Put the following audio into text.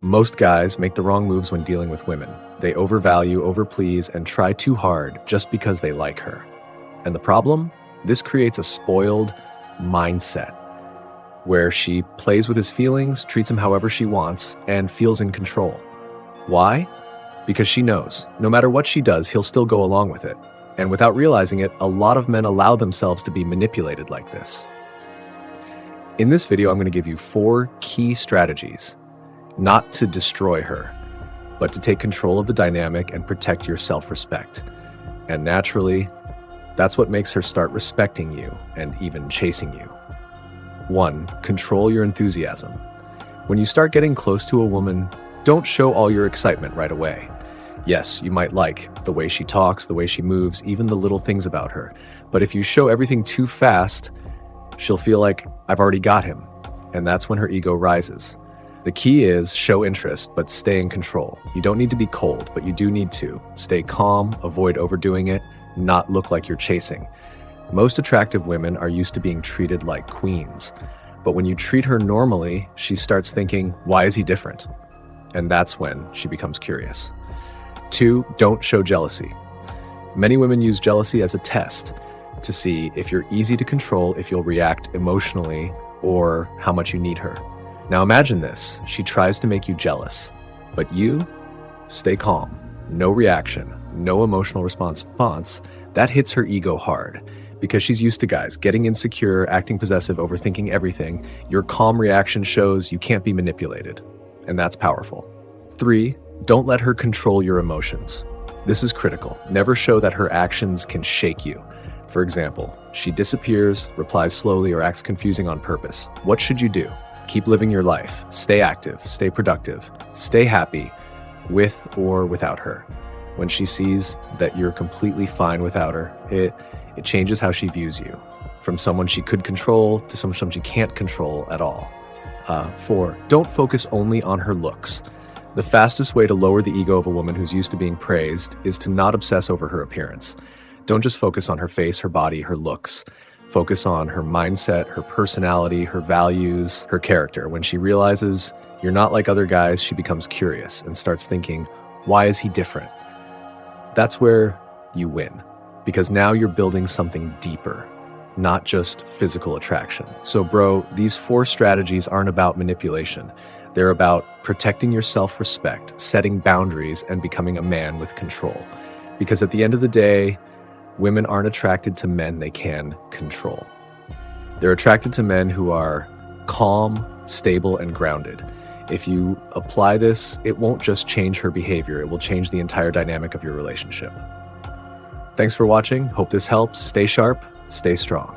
Most guys make the wrong moves when dealing with women. They overvalue, overplease, and try too hard just because they like her. And the problem? This creates a spoiled mindset where she plays with his feelings, treats him however she wants, and feels in control. Why? Because she knows, no matter what she does, he'll still go along with it. And without realizing it, a lot of men allow themselves to be manipulated like this. In this video, I'm going to give you 4 key strategies, not to destroy her, but to take control of the dynamic and protect your self-respect. And naturally, that's what makes her start respecting you and even chasing you. 1. Control your enthusiasm. When you start getting close to a woman, don't show all your excitement right away. Yes, you might like the way she talks, the way she moves, even the little things about her. But if you show everything too fast, she'll feel like, I've already got him. And that's when her ego rises. The key is show interest, but stay in control. You don't need to be cold, but you do need to stay calm, avoid overdoing it, not look like you're chasing. Most attractive women are used to being treated like queens. But when you treat her normally, she starts thinking, why is he different? And that's when she becomes curious. 2, don't show jealousy. Many women use jealousy as a test to see if you're easy to control, if you'll react emotionally, or how much you need her. Now imagine this, she tries to make you jealous, but you stay calm, no reaction, no emotional response. That hits her ego hard because she's used to guys getting insecure, acting possessive, overthinking everything. Your calm reaction shows you can't be manipulated, and that's powerful. 3, don't let her control your emotions. This is critical. Never show that her actions can shake you. For example, she disappears, replies slowly, or acts confusing on purpose. What should you do? Keep living your life. Stay active, stay productive, stay happy with or without her. When she sees that you're completely fine without her, it changes how she views you. From someone she could control to someone she can't control at all. 4, don't focus only on her looks. The fastest way to lower the ego of a woman who's used to being praised is to not obsess over her appearance. Don't just focus on her face, her body, her looks. Focus on her mindset, her personality, her values, her character. When she realizes you're not like other guys, she becomes curious and starts thinking, why is he different? That's where you win, because now you're building something deeper, not just physical attraction. So bro, these 4 strategies aren't about manipulation. They're about protecting your self-respect, setting boundaries, and becoming a man with control. Because at the end of the day, women aren't attracted to men they can control. They're attracted to men who are calm, stable, and grounded. If you apply this, it won't just change her behavior, it will change the entire dynamic of your relationship. Thanks for watching. Hope this helps. Stay sharp, stay strong.